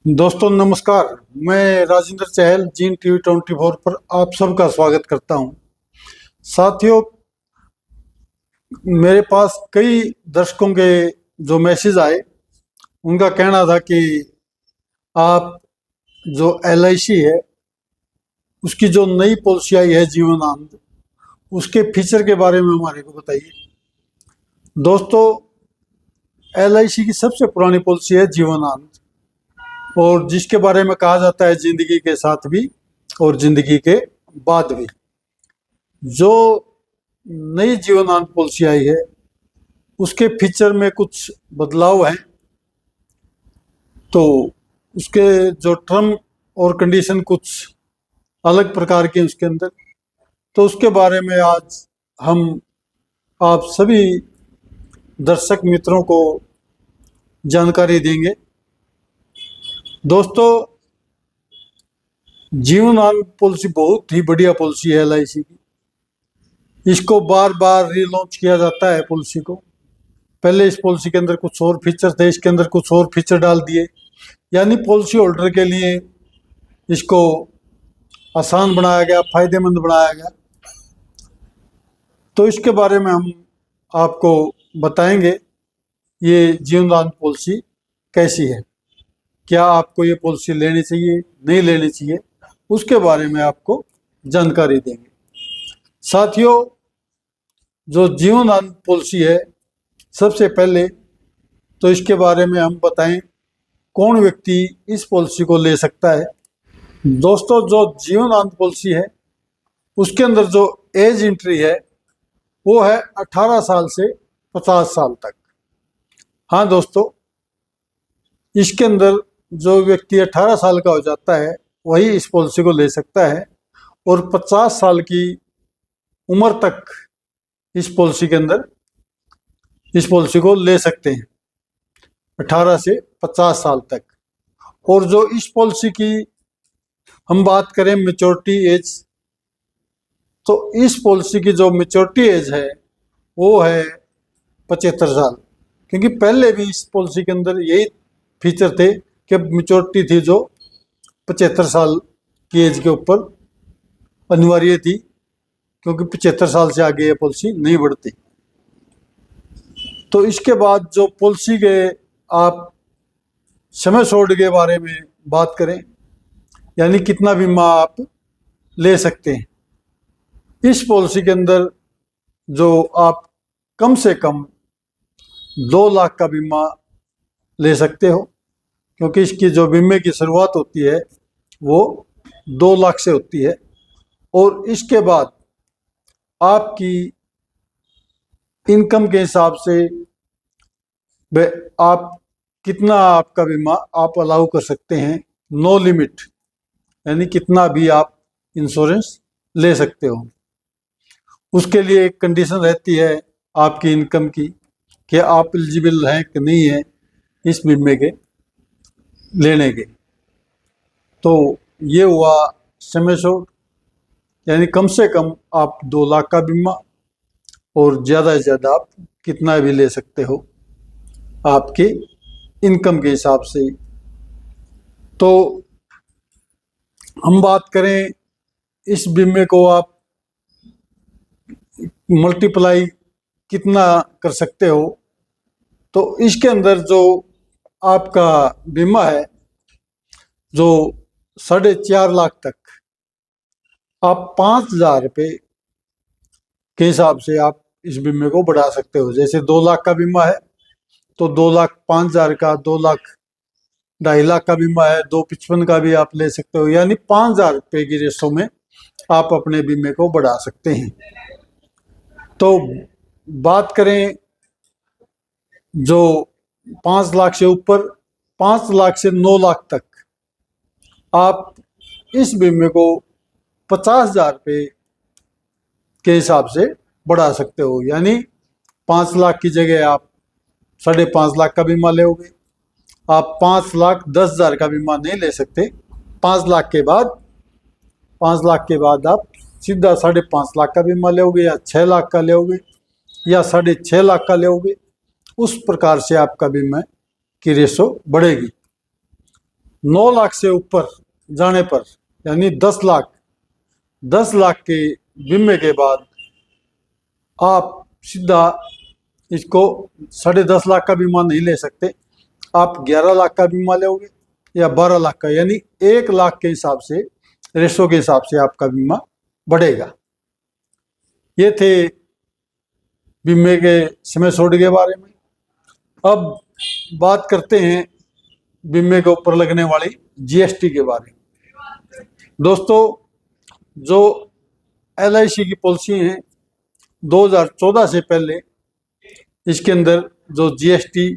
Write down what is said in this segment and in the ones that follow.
दोस्तों नमस्कार। मैं राजेंद्र चहल जीन टीवी 24 पर आप सबका स्वागत करता हूं। साथियों, मेरे पास कई दर्शकों के जो मैसेज आए, उनका कहना था कि आप जो LIC है उसकी जो नई पॉलिसी आई है जीवन आनंद, उसके फीचर के बारे में हमारे को बताइए। दोस्तों, LIC की सबसे पुरानी पॉलिसी है जीवन आनंद, और जिसके बारे में कहा जाता है जिंदगी के साथ भी और जिंदगी के बाद भी। जो नई जीवन आनंद पॉलिसी आई है उसके फीचर में कुछ बदलाव हैं, तो उसके जो टर्म और कंडीशन कुछ अलग प्रकार के उसके अंदर, तो उसके बारे में आज हम आप सभी दर्शक मित्रों को जानकारी देंगे। दोस्तों, जीवन आनंद पॉलिसी बहुत ही बढ़िया पॉलिसी है LIC की। इसको बार बार रीलॉन्च किया जाता है पॉलिसी को। पहले इस पॉलिसी के अंदर कुछ और फीचर थे, इसके अंदर कुछ और फीचर डाल दिए, यानी पॉलिसी होल्डर के लिए इसको आसान बनाया गया, फायदेमंद बनाया गया। तो इसके बारे में हम आपको बताएंगे ये जीवन आनंद पॉलिसी कैसी है, क्या आपको ये पॉलिसी लेनी चाहिए, नहीं लेनी चाहिए, उसके बारे में आपको जानकारी देंगे। साथियों, जो जीवन आनंद पॉलिसी है, सबसे पहले तो इसके बारे में हम बताएं कौन व्यक्ति इस पॉलिसी को ले सकता है। दोस्तों, जो जीवन आनंद पॉलिसी है उसके अंदर जो एज एंट्री है वो है 18 साल से 50 साल तक। हाँ दोस्तों, इसके अंदर जो व्यक्ति 18 साल का हो जाता है वही इस पॉलिसी को ले सकता है, और 50 साल की उम्र तक इस पॉलिसी के अंदर इस पॉलिसी को ले सकते हैं, 18 से 50 साल तक। और जो इस पॉलिसी की हम बात करें मैच्योरिटी एज, तो इस पॉलिसी की जो मैच्योरिटी एज है वो है 75 साल, क्योंकि पहले भी इस पॉलिसी के अंदर यही फीचर थे कि मैच्योरिटी थी जो 75 साल की एज के ऊपर अनिवार्य थी, क्योंकि 75 साल से आगे ये पॉलिसी नहीं बढ़ती। तो इसके बाद जो पॉलिसी के आप समय सोल्ड के बारे में बात करें, यानी कितना बीमा आप ले सकते हैं, इस पॉलिसी के अंदर जो आप कम से कम 2 लाख का बीमा ले सकते हो, क्योंकि इसकी जो बीमे की शुरुआत होती है वो 2 लाख से होती है। और इसके बाद आपकी इनकम के हिसाब से आप कितना आपका बीमा आप अलाउ कर सकते हैं, नो लिमिट, यानी कितना भी आप इंश्योरेंस ले सकते हो। उसके लिए एक कंडीशन रहती है आपकी इनकम की, कि आप एलिजिबल हैं कि नहीं है इस बीमे के लेने के। तो ये हुआ समय शोट, यानी कम से कम आप 2 लाख का बीमा, और ज़्यादा से ज़्यादा आप कितना भी ले सकते हो आपके इनकम के हिसाब से। तो हम बात करें इस बीमे को आप मल्टीप्लाई कितना कर सकते हो, तो इसके अंदर जो आपका बीमा है जो 4.5 लाख तक, आप 5,000 रुपये के हिसाब से आप इस बीमे को बढ़ा सकते हो। जैसे 2 लाख का बीमा है तो 2 लाख 5,000 का, 2 लाख 2.5 लाख का बीमा है, 2,55 का भी आप ले सकते हो, यानी 5,000 रुपये की रेशो में आप अपने बीमे को बढ़ा सकते हैं। तो बात करें जो 5 लाख से ऊपर, 5 लाख से 9 लाख तक आप इस बीमे को 50,000 रुपये के हिसाब से बढ़ा सकते हो, यानी 5 लाख की जगह आप 5.5 लाख का बीमा लोगे। आप 5,10,000 का बीमा नहीं ले सकते। 5 लाख के बाद 5 लाख के बाद आप सीधा 5.5 लाख का बीमा लोगे, या 6 लाख का लोगे, या 6.5 लाख का लोगे। उस प्रकार से आपका बीमा की रेशो बढ़ेगी। 9 लाख से ऊपर जाने पर, यानी 10 लाख के बीमे के बाद आप सीधा इसको 10.5 लाख का बीमा नहीं ले सकते, आप 11 लाख का बीमा लोगे या 12 लाख का, यानी 1 लाख के हिसाब से, रेशो के हिसाब से आपका बीमा बढ़ेगा। ये थे बीमे के समय सोड के बारे में। अब बात करते हैं बीमे के ऊपर लगने वाली जीएसटी के बारे में। दोस्तों, जो एलआईसी की पॉलिसी हैं 2014 से पहले इसके अंदर जो जीएसटी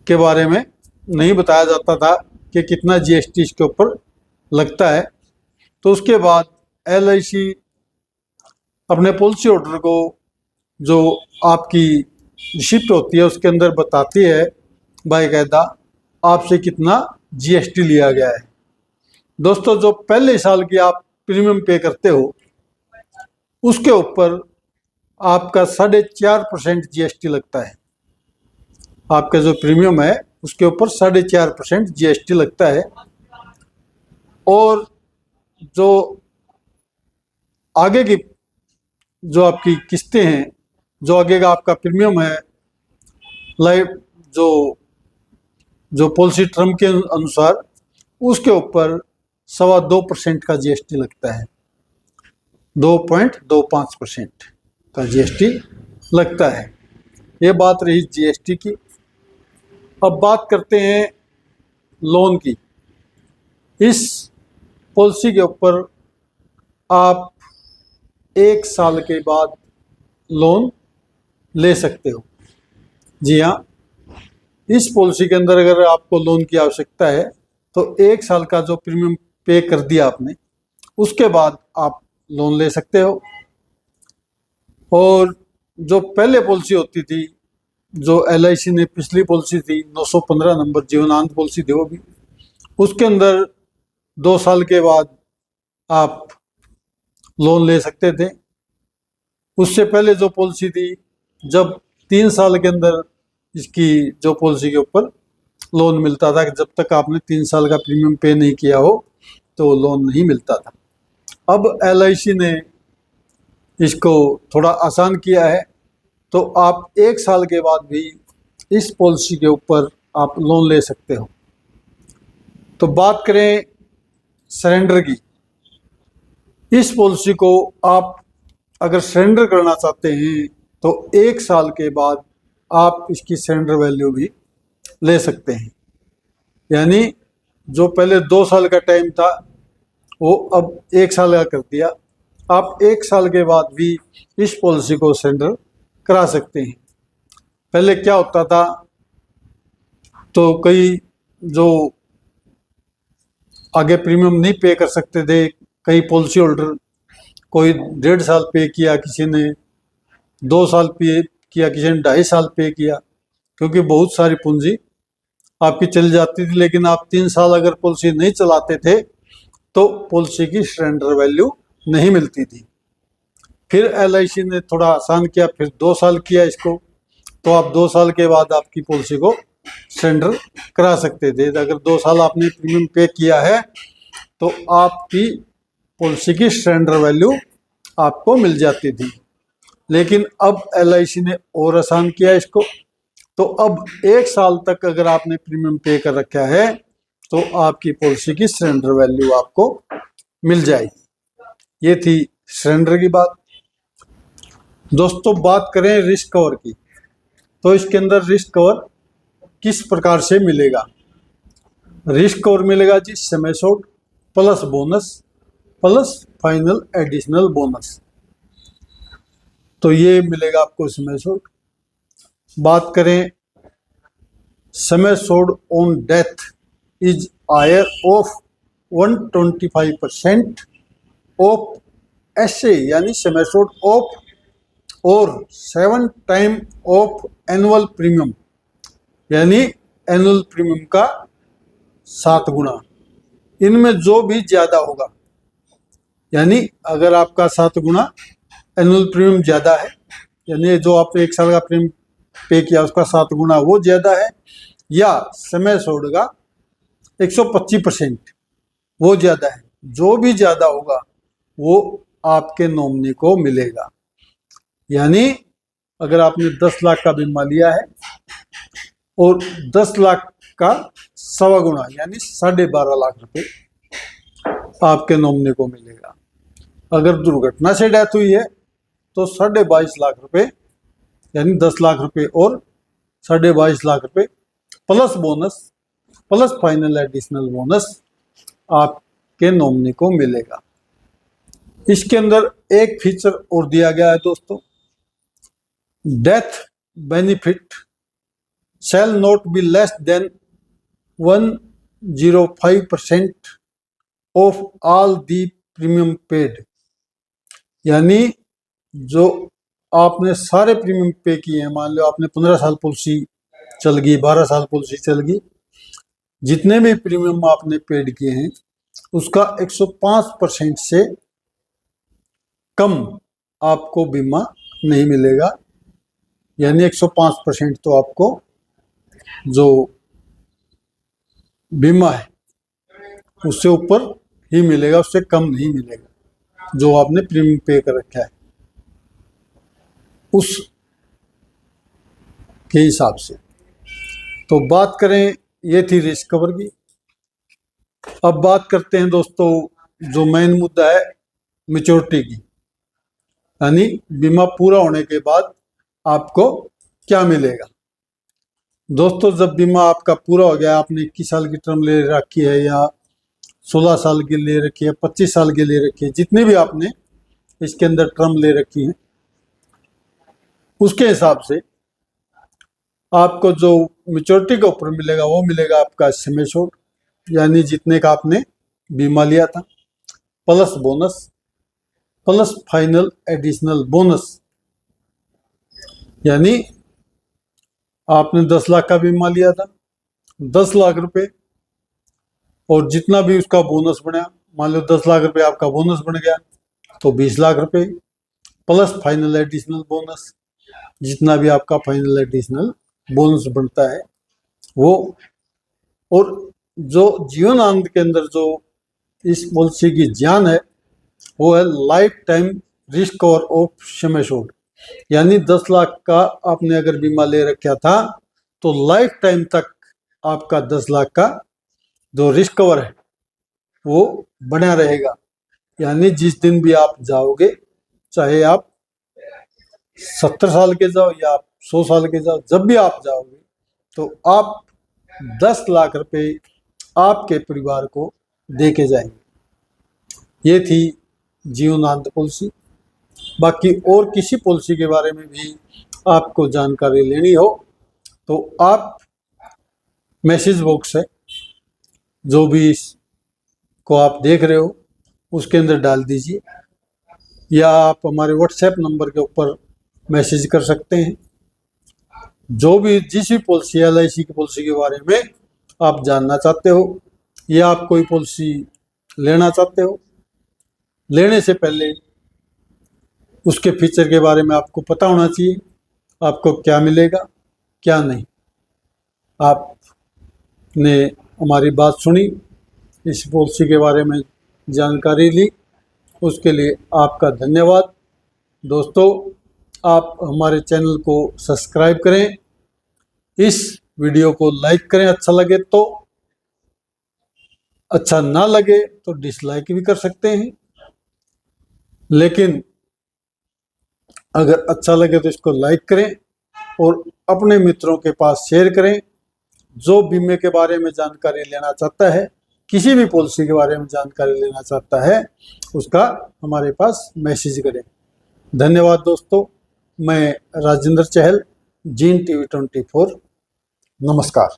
के बारे में नहीं बताया जाता था कि कितना जीएसटी इसके ऊपर लगता है, तो उसके बाद एलआईसी अपने पॉलिसी होल्डर को जो आपकी रिसिप्ट होती है उसके अंदर बताती है बाकायदा आपसे कितना जीएसटी लिया गया है। दोस्तों, जो पहले साल की आप प्रीमियम पे करते हो उसके ऊपर आपका 4.5% जीएसटी लगता है। आपका जो प्रीमियम है उसके ऊपर 4.5% जीएसटी लगता है। और जो आगे की जो आपकी किस्तें हैं, जो आगे का आपका प्रीमियम है, लाइफ जो पॉलिसी टर्म के अनुसार, उसके ऊपर 2.25% का जीएसटी लगता है। 2.25% का जीएसटी लगता है। ये बात रही जीएसटी की। अब बात करते हैं लोन की। इस पॉलिसी के ऊपर आप 1 साल के बाद लोन ले सकते हो। जी हाँ, इस पॉलिसी के अंदर अगर आपको लोन की आवश्यकता है तो 1 साल का जो प्रीमियम पे कर दिया आपने, उसके बाद आप लोन ले सकते हो। और जो पहले पॉलिसी होती थी, जो एलआईसी ने पिछली पॉलिसी थी 915 नंबर जीवनांत पॉलिसी थी, वो भी उसके अंदर 2 साल के बाद आप लोन ले सकते थे। उससे पहले जो पॉलिसी थी, जब 3 साल के अंदर इसकी जो पॉलिसी के ऊपर लोन मिलता था, कि जब तक आपने 3 साल का प्रीमियम पे नहीं किया हो तो लोन नहीं मिलता था। अब एलआईसी ने इसको थोड़ा आसान किया है, तो आप 1 साल के बाद भी इस पॉलिसी के ऊपर आप लोन ले सकते हो। तो बात करें सरेंडर की। इस पॉलिसी को आप अगर सरेंडर करना चाहते हैं तो 1 साल के बाद आप इसकी सरेंडर वैल्यू भी ले सकते हैं। यानी जो पहले 2 साल का टाइम था वो अब 1 साल का कर दिया। आप 1 साल के बाद भी इस पॉलिसी को सरेंडर करा सकते हैं। पहले क्या होता था, तो कई जो आगे प्रीमियम नहीं पे कर सकते थे, कई पॉलिसी होल्डर, कोई 1.5 साल पे किया, किसी ने 2 साल पे किया, किसी ने 2.5 साल पे किया, क्योंकि बहुत सारी पूंजी आपकी चली जाती थी। लेकिन आप 3 साल अगर पॉलिसी नहीं चलाते थे तो पॉलिसी की सरेंडर वैल्यू नहीं मिलती थी। फिर एलआईसी ने थोड़ा आसान किया, फिर 2 साल किया इसको, तो आप 2 साल के बाद आपकी पॉलिसी को सरेंडर करा सकते थे। अगर 2 साल आपने प्रीमियम पे किया है तो आपकी पॉलिसी की सरेंडर वैल्यू आपको मिल जाती थी। लेकिन अब एलआईसी ने और आसान किया इसको, तो अब 1 साल तक अगर आपने प्रीमियम पे कर रखा है तो आपकी पॉलिसी की सरेंडर वैल्यू आपको मिल जाएगी। ये थी सरेंडर की बात। दोस्तों, बात करें रिस्क कवर की, तो इसके अंदर रिस्क कवर किस प्रकार से मिलेगा। रिस्क कवर मिलेगा जी समय सोड plus bonus plus final additional bonus, तो ये मिलेगा आपको समय सोड। बात करें sum assured on death is higher of 125% of SA, यानी समय सोड ऑफ और 7 टाइम ऑफ एनुअल प्रीमियम, यानी एनुअल प्रीमियम का 7 गुना। इनमें जो भी ज्यादा होगा, यानी अगर आपका 7 गुना एनुअल प्रीमियम ज्यादा है, यानी जो आप 1 साल का प्रीमियम पे किया उसका 7 गुना वो ज्यादा है, या समय सोड का 125%, वो ज़्यादा है। जो भी ज़्यादा होगा वो आपके नॉमिनी को मिलेगा। यानी अगर आपने 10 लाख का बीमा लिया है और 10 लाख का 1.25 गुना यानी 12.5 लाख रुपए आपके नॉमिनी को मिलेगा। अगर दुर्घटना से डेथ हुई है तो 22.5 लाख रुपए यानी 10 लाख रुपए और 22.5 लाख रुपए plus bonus plus final additional bonus आपके नॉमिनी को मिलेगा। इसके अंदर एक फीचर और दिया गया है दोस्तों, death benefit shall not be less than 105% of all the premium paid. यानी जो आपने सारे प्रीमियम पे किए हैं, मान लो आपने 15 साल पॉलिसी चल गई, 12 साल पॉलिसी चल गई, जितने भी प्रीमियम आपने पेड किए हैं उसका 105% से कम आपको बीमा नहीं मिलेगा। यानी 105% तो आपको जो बीमा है उससे ऊपर ही मिलेगा, उससे कम नहीं मिलेगा जो आपने प्रीमियम पे कर रखा है उस के हिसाब से। तो बात करें, ये थी रिस्क कवर की। अब बात करते हैं दोस्तों जो मेन मुद्दा है मैच्योरिटी की, यानी बीमा पूरा होने के बाद आपको क्या मिलेगा। दोस्तों जब बीमा आपका पूरा हो गया, आपने 21 साल की टर्म ले रखी है या 16 साल की ले रखी है, 25 साल की ले रखी है, जितनी भी आपने इसके अंदर टर्म ले रखी है, उसके हिसाब से आपको जो मैच्योरिटी के ऊपर मिलेगा वो मिलेगा आपका सम एश्योर्ड, यानी जितने का आपने बीमा लिया था, plus bonus plus final additional bonus. यानी आपने 10 लाख का बीमा लिया था, 10 लाख रुपए और जितना भी उसका बोनस बना, मान लो 10 लाख रुपए आपका बोनस बन गया तो 20 लाख रुपए प्लस फाइनल एडिशनल बोनस, जितना भी आपका फाइनल एडिशनल बोनस बनता है वो। और जो जीवन आनंद के अंदर जो इस पॉलिसी की जान है वो है life time risk cover of sum assured. यानी 10 लाख का आपने अगर बीमा ले रखा था तो लाइफ टाइम तक आपका 10 लाख का जो रिस्क कवर है वो बना रहेगा। यानी जिस दिन भी आप जाओगे, चाहे आप 70 साल के जाओ या आप 100 साल के जाओ, जब भी आप जाओगे तो आप 10 लाख रुपए आपके परिवार को दे के जाएंगे। ये थी जीवनांत पॉलिसी। बाकी और किसी पॉलिसी के बारे में भी आपको जानकारी लेनी हो तो आप मैसेज बॉक्स है जो भी को आप देख रहे हो उसके अंदर डाल दीजिए, या आप हमारे व्हाट्सएप नंबर के ऊपर मैसेज कर सकते हैं। जो भी जिस भी पॉलिसी LIC की पॉलिसी के बारे में आप जानना चाहते हो या आप कोई पॉलिसी लेना चाहते हो, लेने से पहले उसके फीचर के बारे में आपको पता होना चाहिए, आपको क्या मिलेगा क्या नहीं। आपने हमारी बात सुनी, इस पॉलिसी के बारे में जानकारी ली, उसके लिए आपका धन्यवाद। दोस्तों आप हमारे चैनल को सब्सक्राइब करें, इस वीडियो को लाइक करें अच्छा लगे तो, अच्छा ना लगे तो डिसलाइक भी कर सकते हैं, लेकिन अगर अच्छा लगे तो इसको लाइक करें और अपने मित्रों के पास शेयर करें। जो बीमे के बारे में जानकारी लेना चाहता है, किसी भी पॉलिसी के बारे में जानकारी लेना चाहता है, उसका हमारे पास मैसेज करें। धन्यवाद दोस्तों। मैं राजेंद्र चहल, जीन TV 24। नमस्कार।